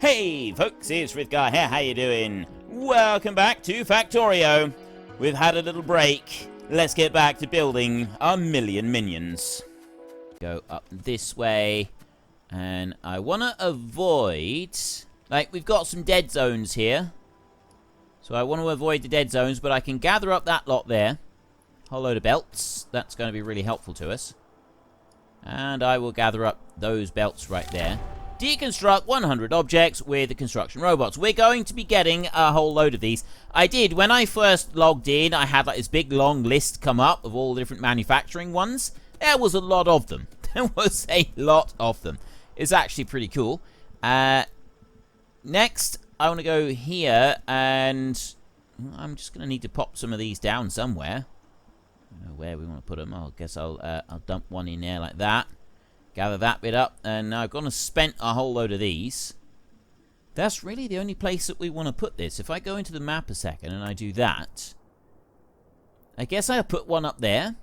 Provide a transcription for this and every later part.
Hey folks, it's Frithgar here, how you doing? Welcome back to Factorio. We've had a little break. Let's get back to building our million minions. Go up this way. And I want to avoid... Like, we've got some dead zones here. So I want to avoid the dead zones, but I can gather up that lot there. Whole load of belts. That's going to be really helpful to us. And I will gather up those belts right there. Deconstruct 100 objects with the construction robots. We're going to be getting a whole load of these. I did, when I first logged in, I had like this big long list come up of all the different manufacturing ones. There was a lot of them. There was a lot of them. It's actually pretty cool. Next, I want to go here, and I'm just going to need to pop some of these down somewhere. I don't know where we want to put them. I guess I'll dump one in there like that. Gather that bit up, and I've gone and spent a whole load of these. That's really the only place that we want to put this. If I go into the map a second and I do that, I guess I'll put one up there.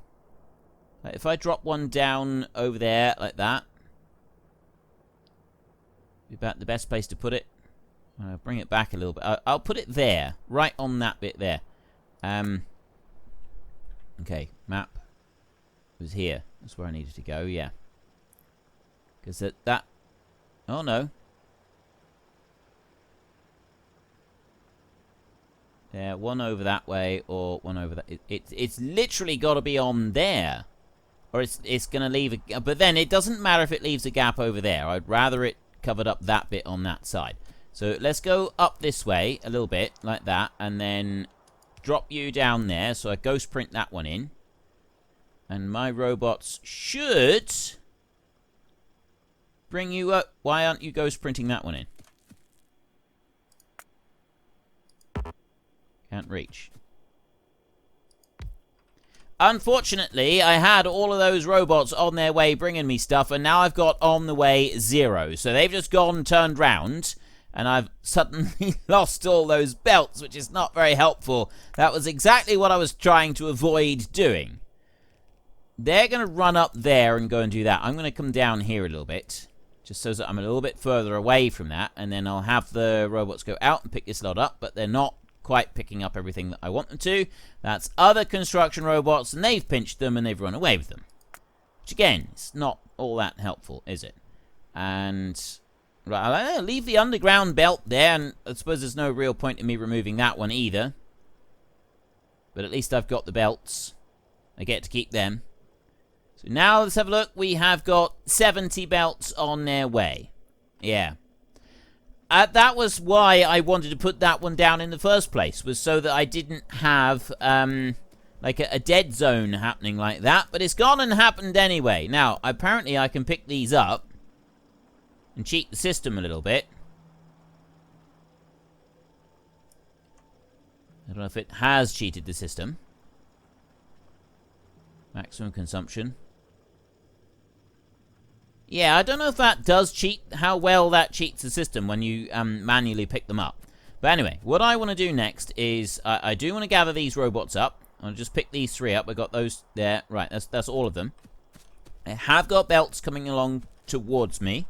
If I drop one down over there like that, be about the best place to put it. I'll bring it back a little bit. I'll put it there, right on that bit there. Okay, map was here. That's where I needed to go, yeah. Because that... Oh, no. Yeah, one over that way, or one over that. It's literally got to be on there. Or it's going to leave a... But then, it doesn't matter if it leaves a gap over there. I'd rather it covered up that bit on that side. So, let's go up this way, a little bit, like that. And then drop you down there. So, I ghost print that one in. And my robots should... bring you up. Why aren't you ghost printing that one in? Can't reach. Unfortunately, I had all of those robots on their way bringing me stuff, and now I've got on the way 0. So they've just gone and turned round, and I've suddenly lost all those belts, which is not very helpful. That was exactly what I was trying to avoid doing. They're going to run up there and go and do that. I'm going to come down here a little bit. Just so that I'm a little bit further away from that. And then I'll have the robots go out and pick this lot up. But they're not quite picking up everything that I want them to. That's other construction robots. And they've pinched them and they've run away with them. Which again, it's not all that helpful, is it? And... right, I'll leave the underground belt there. And I suppose there's no real point in me removing that one either. But at least I've got the belts. I get to keep them. So now let's have a look. We have got 70 belts on their way. Yeah. That was why I wanted to put that one down in the first place. Was so that I didn't have like a dead zone happening like that. But it's gone and happened anyway. Now, apparently I can pick these up. And cheat the system a little bit. I don't know if it has cheated the system. Maximum consumption. Yeah, I don't know if that does cheat, how well that cheats the system when you manually pick them up. But anyway, what I want to do next is, I do want to gather these robots up. I'll just pick these 3 up. I got those there. Right, that's all of them. I have got belts coming along towards me.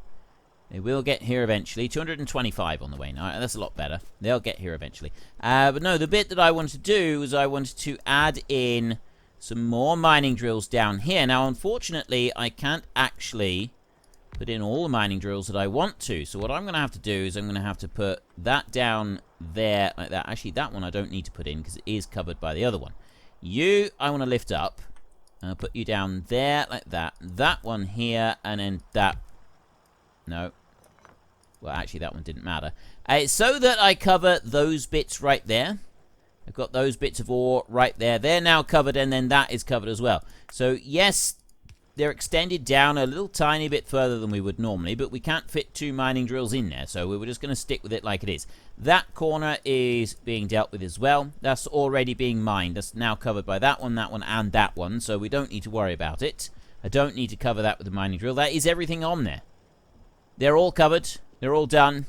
They will get here eventually. 225 on the way now. That's a lot better. They'll get here eventually. But no, the bit that I wanted to do was I wanted to add in some more mining drills down here. Now, unfortunately, I can't actually put in all the mining drills that I want to. So what I'm going to have to do is I'm going to have to put that down there like that. Actually, that one I don't need to put in because it is covered by the other one. You, I want to lift up. I'll put you down there like that. That one here, and then that. No. Well, actually, that one didn't matter. So that I cover those bits right there. I've got those bits of ore right there. They're now covered, and then that is covered as well. So, yes, they're extended down a little tiny bit further than we would normally, but we can't fit 2 mining drills in there, so we were just going to stick with it like it is. That corner is being dealt with as well. That's already being mined. That's now covered by that one, and that one, so we don't need to worry about it. I don't need to cover that with the mining drill. That is everything on there. They're all covered. They're all done.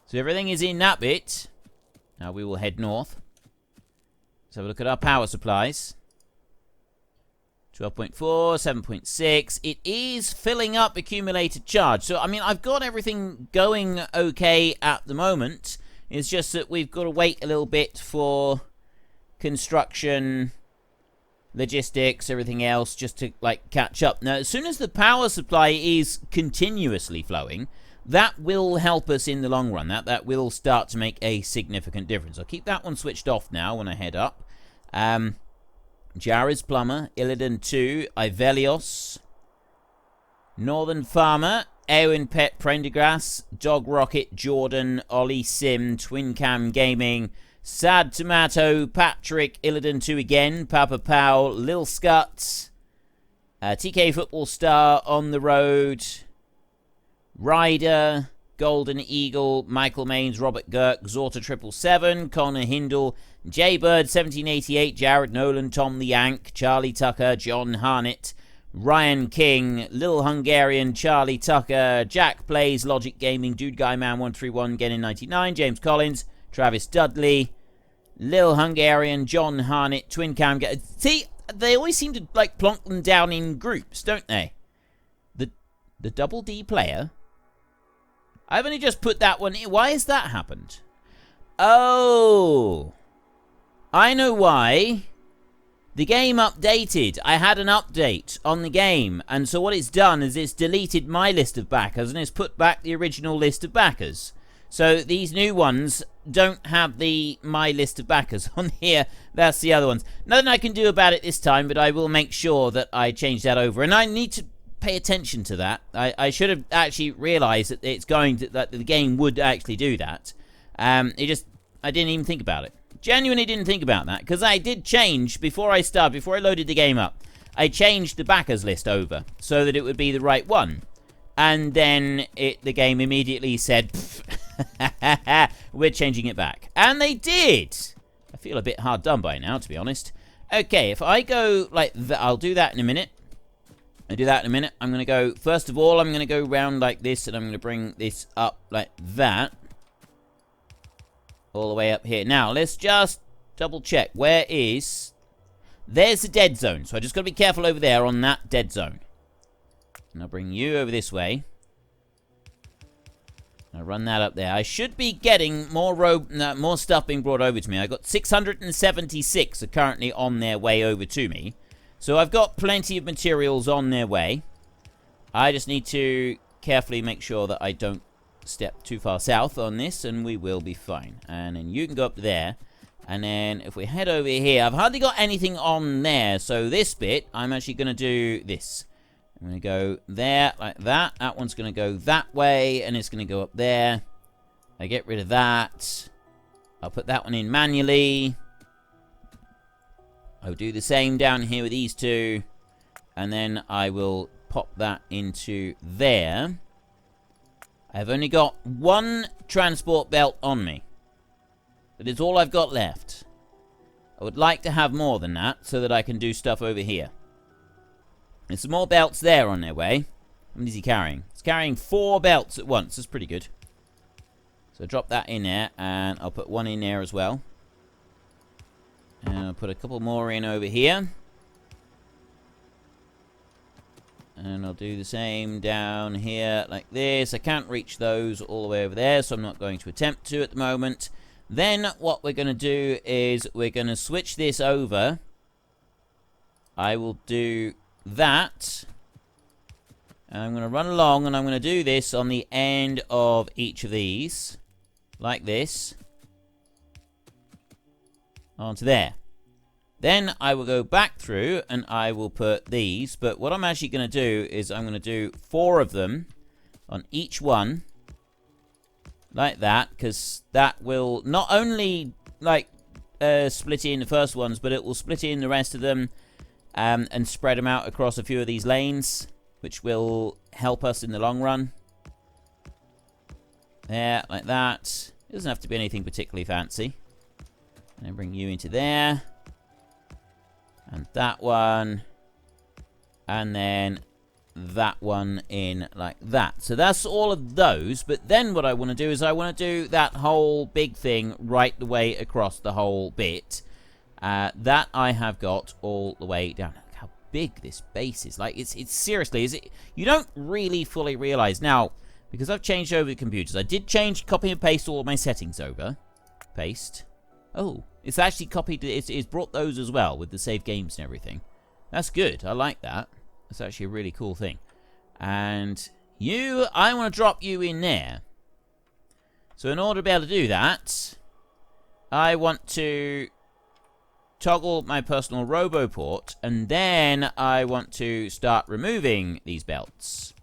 So everything is in that bit. Now we will head north. Let's have a look at our power supplies. 12.4, 7.6. It is filling up accumulated charge. So, I mean, I've got everything going okay at the moment. It's just that we've got to wait a little bit for construction, logistics, everything else, just to, like, catch up. Now, as soon as the power supply is continuously flowing, that will help us in the long run. That will start to make a significant difference. I'll keep that one switched off now when I head up. Jared's Plumber, Illidan 2, Ivelios, Northern Farmer, Eowyn Pet Prendergrass, Dog Rocket, Jordan, Ollie Sim, Twin Cam Gaming, Sad Tomato, Patrick, Illidan 2 again, Papa Pow, Lil Scut, TK Football Star, On the Road, Ryder, Golden Eagle, Michael Maines, Robert Girk, Zorta 777, Connor Hindle, Jaybird 1788, Jared Nolan, Tom the Yank, Charlie Tucker, John Harnett, Ryan King, Lil Hungarian, Charlie Tucker, Jack Plays, Logic Gaming, Dude Guy Man 131, Genin 99, James Collins, Travis Dudley, Lil Hungarian, John Harnett, Twin Cam. See, they always seem to like plonk them down in groups, don't they? The Double D player. I've only just put that one in. Why has that happened? Oh, I know why. The game updated. I had an update on the game, and so what it's done is it's deleted my list of backers and it's put back the original list of backers. So these new ones don't have my list of backers on here. That's the other ones. Nothing I can do about it this time, but I will make sure that I change that over. And I need to pay attention to that. I should have actually realized that that the game would actually do that. I didn't even think about it. Genuinely didn't think about that, because I did change before I loaded the game up. I changed the backers list over so that it would be the right one, and then the game immediately said we're changing it back, and they did. I feel a bit hard done by now, to be honest. Okay, if I go like that, I'll do that in a minute. I'm going to go, first of all, I'm going to go round like this, and I'm going to bring this up like that. All the way up here. Now, let's just double check. There's the dead zone. So I just got to be careful over there on that dead zone. And I'll bring you over this way. I'll run that up there. I should be getting more stuff being brought over to me. I got 676 are currently on their way over to me. So I've got plenty of materials on their way. I just need to carefully make sure that I don't step too far south on this, and we will be fine. And then you can go up there. And then if we head over here, I've hardly got anything on there. So this bit, I'm actually going to do this. I'm going to go there like that. That one's going to go that way, and it's going to go up there. I get rid of that. I'll put that one in manually. I'll do the same down here with these two. And then I will pop that into there. I've only got one transport belt on me. That is all I've got left. I would like to have more than that so that I can do stuff over here. There's some more belts there on their way. How many is he carrying? He's carrying 4 belts at once. That's pretty good. So drop that in there, and I'll put one in there as well. And I'll put a couple more in over here. And I'll do the same down here like this. I can't reach those all the way over there, so I'm not going to attempt to at the moment. Then what we're going to do is we're going to switch this over. I will do that. And I'm going to run along, and I'm going to do this on the end of each of these. Like this. Onto there. Then I will go back through and I will put these. But what I'm actually going to do is I'm going to do 4 of them on each one. Like that. Because that will not only like split in the first ones, but it will split in the rest of them and spread them out across a few of these lanes. Which will help us in the long run. There, like that. It doesn't have to be anything particularly fancy. And then bring you into there. And that one. And then that one in like that. So that's all of those. But then what I want to do is I want to do that whole big thing right the way across the whole bit. That I have got all the way down. Look how big this base is. Like, it's seriously, is it? You don't really fully realize. Now, because I've changed over the computers, I did change, copy and paste all of my settings over. Paste. Oh, it's actually copied, it's brought those as well with the save games and everything. That's good. I like that. That's actually a really cool thing. And you, I want to drop you in there. So in order to be able to do that, I want to toggle my personal RoboPort, and then I want to start removing these belts.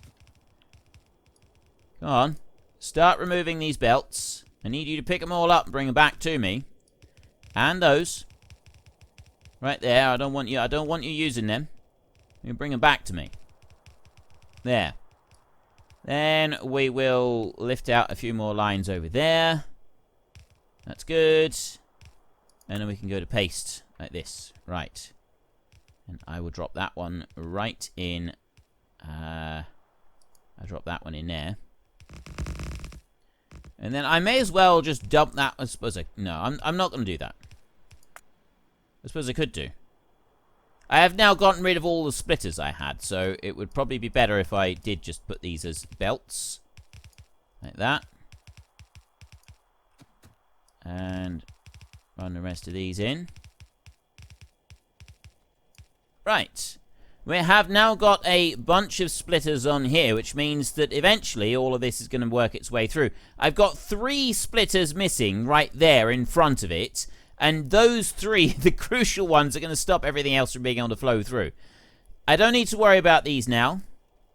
Come on. Start removing these belts. I need you to pick them all up and bring them back to me. And those. Right there. I don't want you using them. You bring them back to me. There. Then we will lift out a few more lines over there. That's good. And then we can go to paste like this. Right. And I will drop that one right in. I'll drop that one in there. And then I may as well just dump that. I suppose no, I'm not going to do that. I suppose I could do. I have now gotten rid of all the splitters I had, so it would probably be better if I did just put these as belts. Like that. And run the rest of these in. Right. We have now got a bunch of splitters on here, which means that eventually all of this is going to work its way through. I've got 3 splitters missing right there in front of it. And those 3, the crucial ones, are going to stop everything else from being able to flow through. I don't need to worry about these now.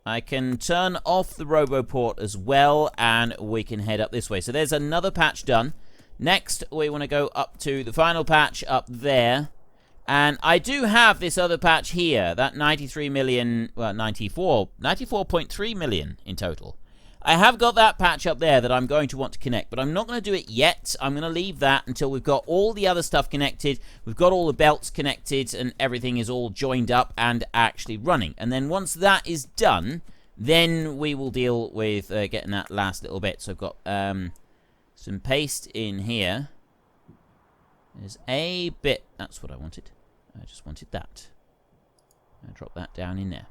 I can turn off the RoboPort as well, and we can head up this way. So there's another patch done. Next, we want to go up to the final patch up there. And I do have this other patch here, that 93 million, well, 94.3 million in total. I have got that patch up there that I'm going to want to connect, but I'm not going to do it yet. I'm going to leave that until we've got all the other stuff connected. We've got all the belts connected and everything is all joined up and actually running. And then once that is done, then we will deal with getting that last little bit. So I've got some paste in here. There's a bit. That's what I wanted. I just wanted that. I'll drop that down in there.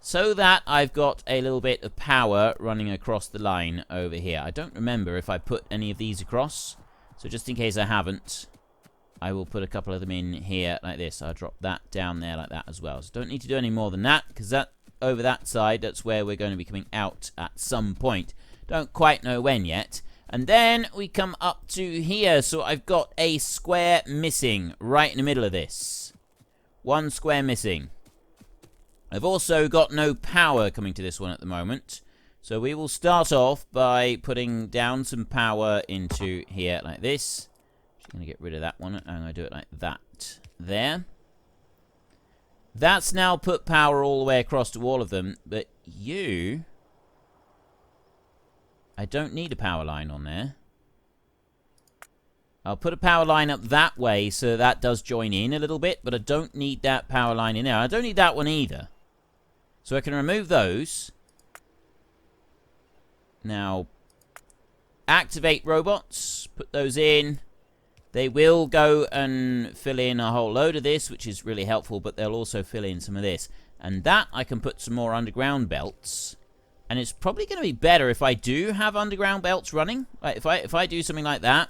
So that I've got a little bit of power running across the line over here. I don't remember if I put any of these across. So just in case I haven't, I will put a couple of them in here like this. I'll drop that down there like that as well. So don't need to do any more than that, because that over that side, that's where we're going to be coming out at some point. Don't quite know when yet. And then we come up to here. So I've got a square missing right in the middle of this. 1 square missing. I've also got no power coming to this one at the moment. So we will start off by putting down some power into here like this. Just going to get rid of that one. I'm going to do it like that there. That's now put power all the way across to all of them. But you... I don't need a power line on there. I'll put a power line up that way so that does join in a little bit. But I don't need that power line in there. I don't need that one either. So I can remove those. Now, activate robots. Put those in. They will go and fill in a whole load of this, which is really helpful, but they'll also fill in some of this. And that, I can put some more underground belts. And it's probably going to be better if I do have underground belts running. Like if I do something like that.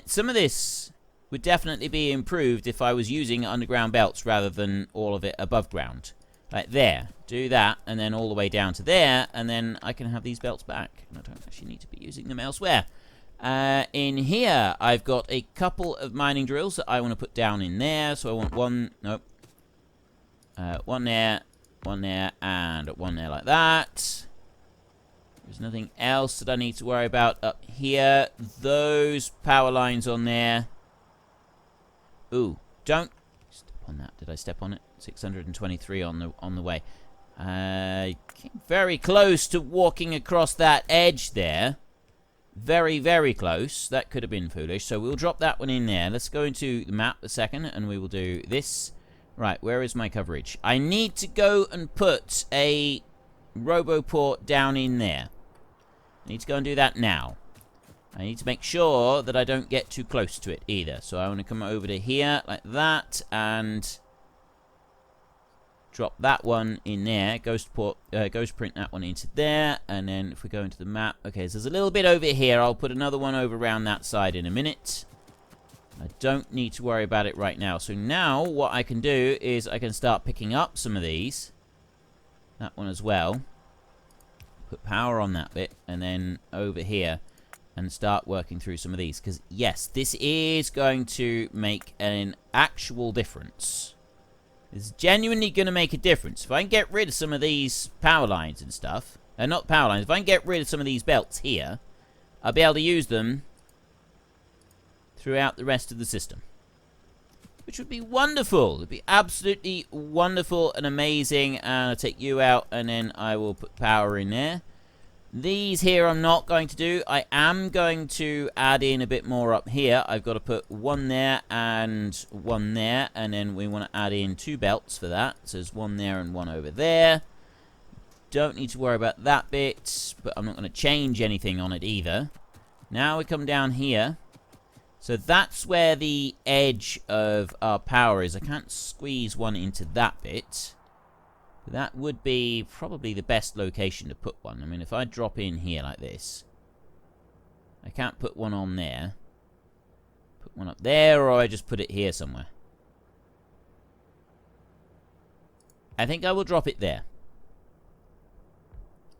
Some of this would definitely be improved if I was using underground belts rather than all of it above ground. Like there. Do that, and then all the way down to there, and then I can have these belts back. And I don't actually need to be using them elsewhere. In here, I've got a couple of mining drills that I want to put down in there. So I want one, nope. One there, and one there like that. There's nothing else that I need to worry about up here. Those power lines on there. Ooh, don't step on that. Did I step on it? 623 on the way. Came very close to walking across that edge there. Very, very close. That could have been foolish. So we'll drop that one in there. Let's go into the map a second, and we will do this. Right, where is my coverage? I need to go and put a RoboPort down in there. I need to go and do that now. I need to make sure that I don't get too close to it either. So I want to come over to here like that and drop that one in there. Ghost print that one into there. And then if we go into the map, okay, so there's a little bit over here. I'll put another one over around that side in a minute. I don't need to worry about it right now. So now what I can do is I can start picking up some of these. That one as well. Put power on that bit. And then over here. And start working through some of these. Because, yes, this is going to make an actual difference. It's genuinely going to make a difference. If I can get rid of some of these power lines and stuff. Not power lines. If I can get rid of some of these belts here. I'll be able to use them throughout the rest of the system. Which would be wonderful. It would be absolutely wonderful and amazing. And I'll take you out. And then I will put power in there. These here I'm not going to do. I am going to add in a bit more up here. I've got to put one there and one there. And then we want to add in 2 belts for that. So there's one there and one over there. Don't need to worry about that bit. But I'm not going to change anything on it either. Now we come down here. So that's where the edge of our power is. I can't squeeze one into that bit. That would be probably the best location to put one. I mean, if I drop in here like this, I can't put one on there. Put one up there, or I just put it here somewhere. I think I will drop it there.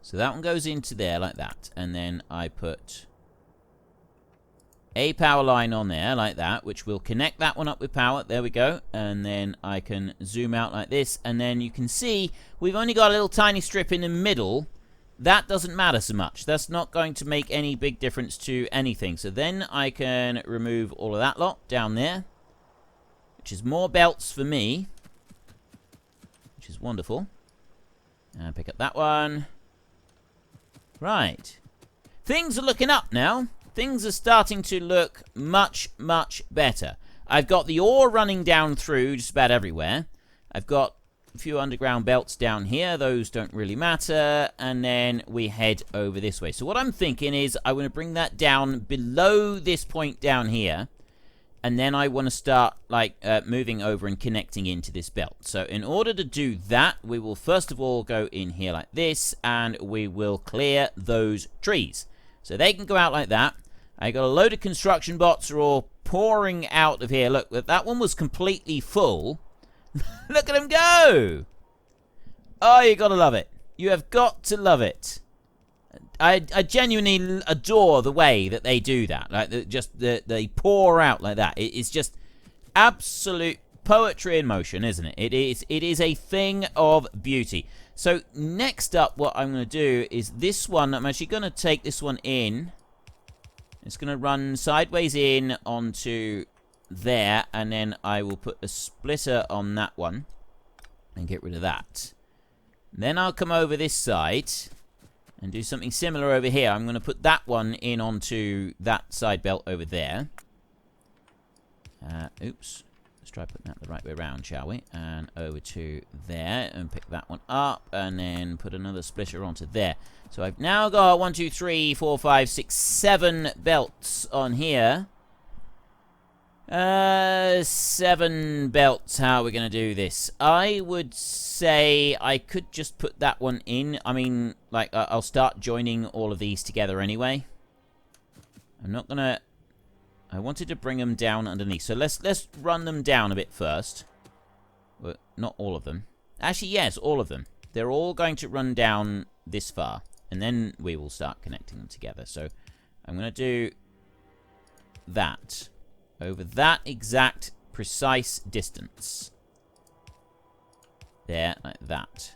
So that one goes into there like that. And then I put a power line on there like that, which will connect that one up with power. There we go. And then I can zoom out like this. And then you can see we've only got a little tiny strip in the middle. That doesn't matter so much. That's not going to make any big difference to anything. So then I can remove all of that lot down there, which is more belts for me, which is wonderful. And pick up that one. Right. Things are looking up now. Things are starting to look much, much better. I've got the ore running down through just about everywhere. I've got a few underground belts down here. Those don't really matter. And then we head over this way. So what I'm thinking is I want to bring that down below this point down here. And then I want to start like moving over and connecting into this belt. So in order to do that, we will first of all go in here like this. And we will clear those trees. So they can go out like that. I got a load of construction bots are all pouring out of here. Look, that one was completely full. Look at them go! Oh, you gotta love it. You have got to love it. I genuinely adore the way that they do that. Like, they pour out like that. It's just absolute poetry in motion, isn't it? It is a thing of beauty. So next up, what I'm going to do is this one. I'm actually going to take this one in. It's going to run sideways in onto there, and then I will put a splitter on that one and get rid of that. Then I'll come over this side and do something similar over here. I'm going to put that one in onto that side belt over there. Oops. Let's try putting that the right way around, shall we? And over to there and pick that one up and then put another splitter onto there. So I've now got 1, 2, 3, 4, 5, 6, 7 belts on here. 7 belts. How are we going to do this? I would say I could just put that one in. I mean, like, I'll start joining all of these together anyway. I'm not going to... I wanted to bring them down underneath. So let's run them down a bit first. Well, not all of them. Actually, yes, all of them. They're all going to run down this far. And then we will start connecting them together. So I'm going to do that. Over that exact precise distance. There, like that.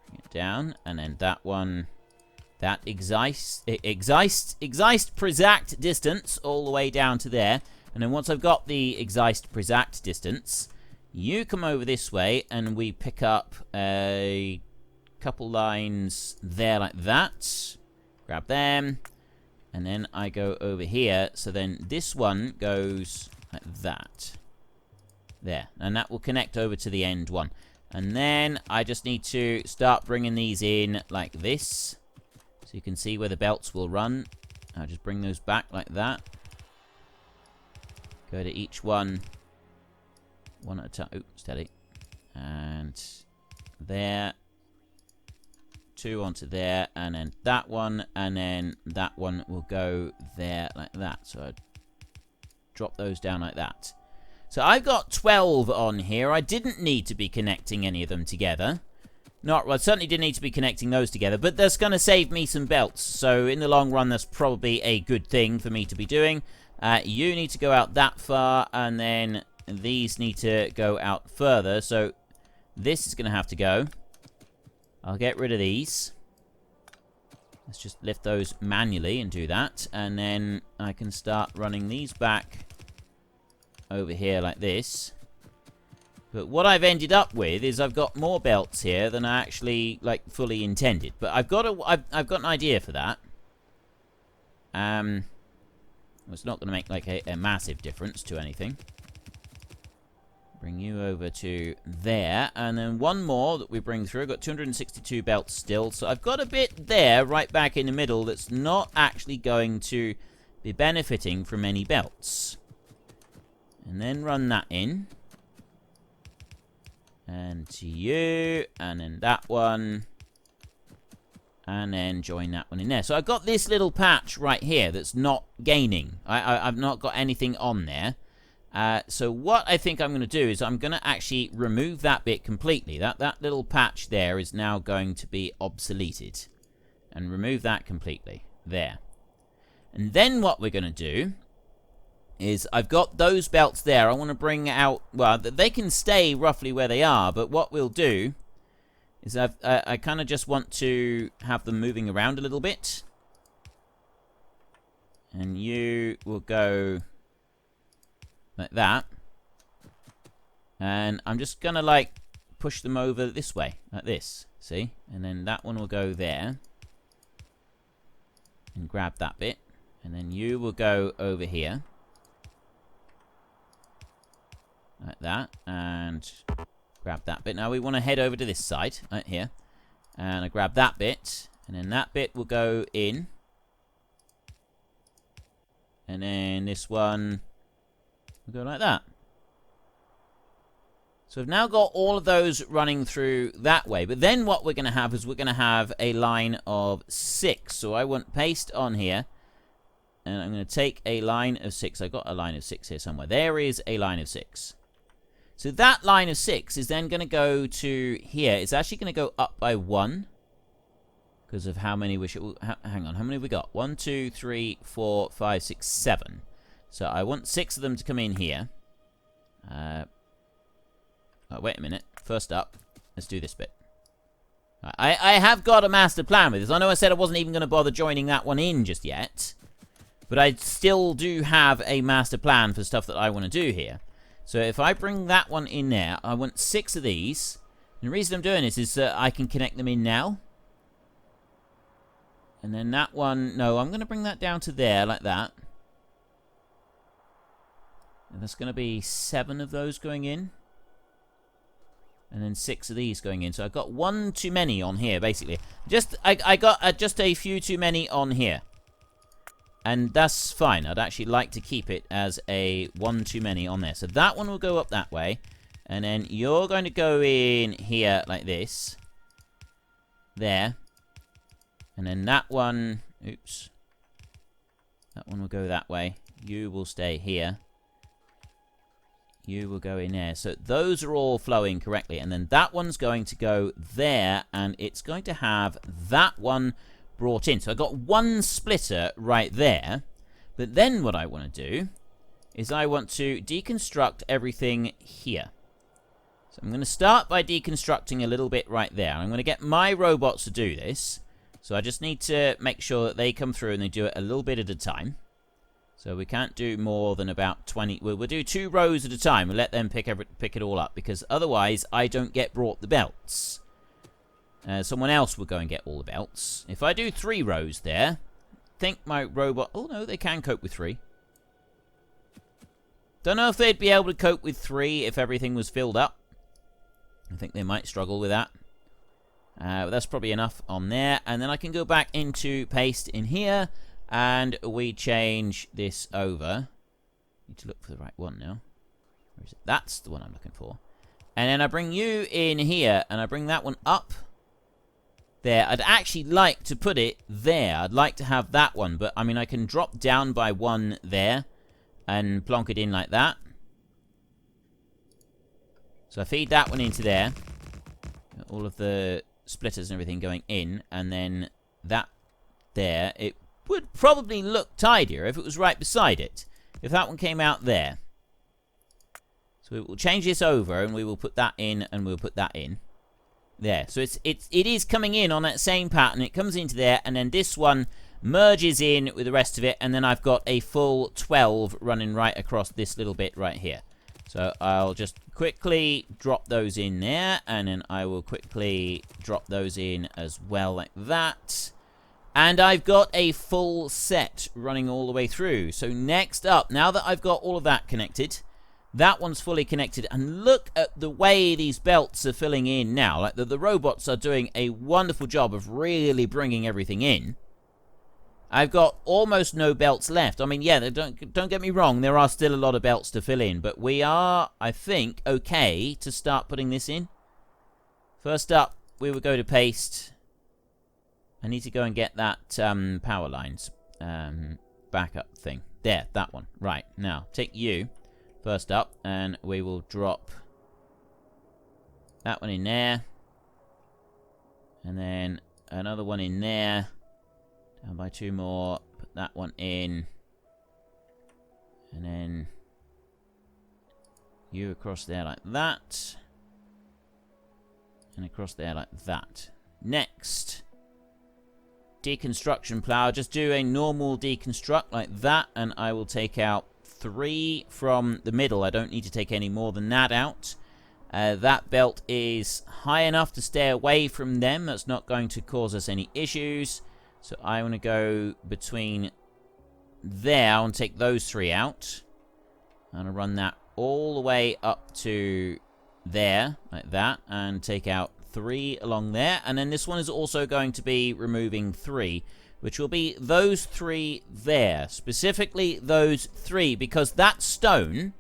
Bring it down. And then that one... That exact presact distance all the way down to there. And then once I've got the exact presact distance, you come over this way and we pick up a couple lines there like that. Grab them. And then I go over here. So then this one goes like that. There. And that will connect over to the end one. And then I just need to start bringing these in like this. So you can see where the belts will run. I'll just bring those back like that. Go to each one at a time. Ooh, steady. And there. 2 onto there, and then that one, and then that one will go there like that. So I drop those down like that. So I've got 12 on here. I didn't need to be connecting any of them together. Well, I certainly didn't need to be connecting those together, but that's going to save me some belts. So in the long run, that's probably a good thing for me to be doing. You need to go out that far, and then these need to go out further. So this is going to have to go. I'll get rid of these. Let's just lift those manually and do that. And then I can start running these back over here like this. But what I've ended up with is I've got more belts here than I actually fully intended. But I've got an idea for that. It's not going to make a massive difference to anything. Bring you over to there, and then one more that we bring through. I've got 262 belts still, so I've got a bit there right back in the middle that's not actually going to be benefiting from any belts. And then run that in. And to you, and then that one. And then join that one in there. So I've got this little patch right here that's not gaining. I've not got anything on there. So what I think I'm going to do is I'm going to actually remove that bit completely. That little patch there is now going to be obsoleted. And remove that completely. There. And then what we're going to do is I've got those belts there. I want to bring out... Well, they can stay roughly where they are, but what we'll do is I kind of just want to have them moving around a little bit. And you will go... like that. And I'm just gonna push them over this way, like this. See? And then that one will go there. And grab that bit. And then you will go over here. Like that. And grab that bit. Now we want to head over to this side, right here. And I grab that bit. And then that bit will go in. And then this one... we'll go like that. So we've now got all of those running through that way. But then what we're going to have is we're going to have a line of 6. So I want paste on here. And I'm going to take a line of 6. I've got a line of 6 here somewhere. There is a line of 6. So that line of 6 is then going to go to here. It's actually going to go up by 1. Because of how many we should... hang on. How many have we got? 1, 2, 3, 4, 5, 6, 7. So I want 6 of them to come in here. Oh, wait a minute. First up, let's do this bit. I have got a master plan with this. I know I said I wasn't even going to bother joining that one in just yet. But I still do have a master plan for stuff that I want to do here. So if I bring that one in there, I want 6 of these. And the reason I'm doing this is that I can connect them in now. And then that one... no, I'm going to bring that down to there, like that. And there's going to be 7 of those going in. And then 6 of these going in. So I've got 1 too many on here, basically. I got just a few too many on here. And that's fine. I'd actually like to keep it as a 1 too many on there. So that one will go up that way. And then you're going to go in here like this. There. And then that one... oops. That one will go that way. You will stay here. You will go in there. So those are all flowing correctly. And then that one's going to go there. And it's going to have that one brought in. So I've got 1 splitter right there. But then what I want to do is I want to deconstruct everything here. So I'm going to start by deconstructing a little bit right there. I'm going to get my robots to do this. So I just need to make sure that they come through and they do it a little bit at a time. So we can't do more than about 20. We'll do 2 rows at a time. We'll let them pick it all up. Because otherwise, I don't get brought the belts. Someone else will go and get all the belts. If I do 3 rows there, I think my robot... oh, no, they can cope with 3. Don't know if they'd be able to cope with 3 if everything was filled up. I think they might struggle with that. That's probably enough on there. And then I can go back into paste in here. And we change this over. Need to look for the right one now. Where is it? That's the one I'm looking for. And then I bring you in here. And I bring that one up. There. I'd actually like to put it there. I'd like to have that one. But, I mean, I can drop down by one there. And plonk it in like that. So I feed that one into there. All of the splitters and everything going in. And then that there. It would probably look tidier if it was right beside it. If that one came out there. So we will change this over. And we will put that in. And we'll put that in. There. So it is coming in on that same pattern. It comes into there. And then this one merges in with the rest of it. And then I've got a full 12 running right across this little bit right here. So I'll just quickly drop those in there. And then I will quickly drop those in as well like that. And I've got a full set running all the way through. So next up, now that I've got all of that connected, that one's fully connected. And look at the way these belts are filling in now. Like the robots are doing a wonderful job of really bringing everything in. I've got almost no belts left. I mean, yeah, don't get me wrong. There are still a lot of belts to fill in. But we are, I think, okay to start putting this in. First up, we will go to paste. I need to go and get that power lines backup thing. There, that one. Right, now, take you first up. And we will drop that one in there. And then another one in there. Down by two more. Put that one in. And then you across there like that. And across there like that. Next. Deconstruction plow. Just do a normal deconstruct like that. And I will take out 3 from the middle. I don't need to take any more than that out. That belt is high enough to stay away from them. That's not going to cause us any issues. So I want to go between there. I want to take those 3 out. I'm going to run that all the way up to there, like that, and take out 3 along there. And then this one is also going to be removing 3, which will be those 3 there. Specifically those 3, because that stone,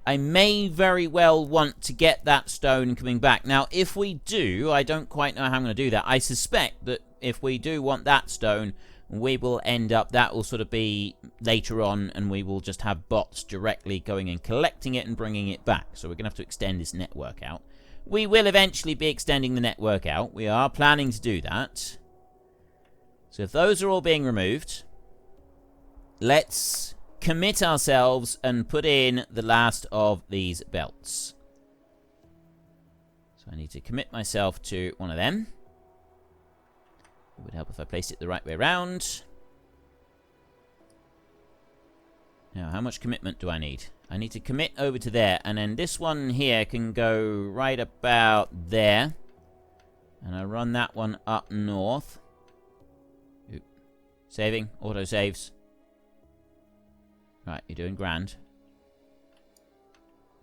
I may very well want to get that stone coming back. Now, if we do, I don't quite know how I'm going to do that. I suspect that if we do want that stone, we will end up, that will sort of be later on, and we will just have bots directly going and collecting it and bringing it back. So we're going to have to extend this network out. We will eventually be extending the network out. We are planning to do that. So if those are all being removed, let's commit ourselves and put in the last of these belts. So I need to commit myself to one of them. It would help if I placed it the right way around. Now, how much commitment do I need? I need to commit over to there. And then this one here can go right about there. And I run that one up north. Oop. Saving. Auto saves. Right, you're doing grand.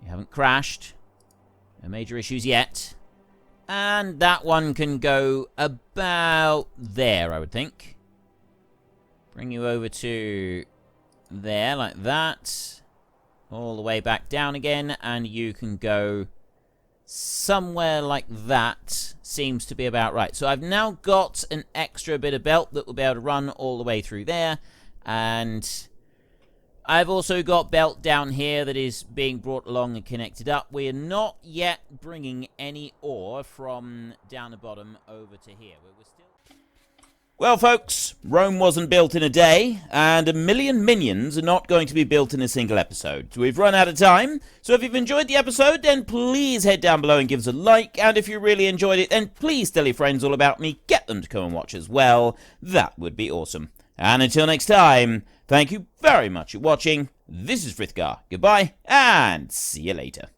You haven't crashed. No major issues yet. And that one can go about there, I would think. Bring you over to there, like that. All the way back down again. And you can go somewhere like that. Seems to be about right. So I've now got an extra bit of belt that will be able to run all the way through there. And I've also got belt down here that is being brought along and connected up. We are not yet bringing any ore from down the bottom over to here. We're still... Well, folks, Rome wasn't built in a day, and 1 million minions are not going to be built in a single episode. We've run out of time, so if you've enjoyed the episode, then please head down below and give us a like, and if you really enjoyed it, then please tell your friends all about me. Get them to come and watch as well. That would be awesome. And until next time, thank you very much for watching. This is Frithgar. Goodbye, and see you later.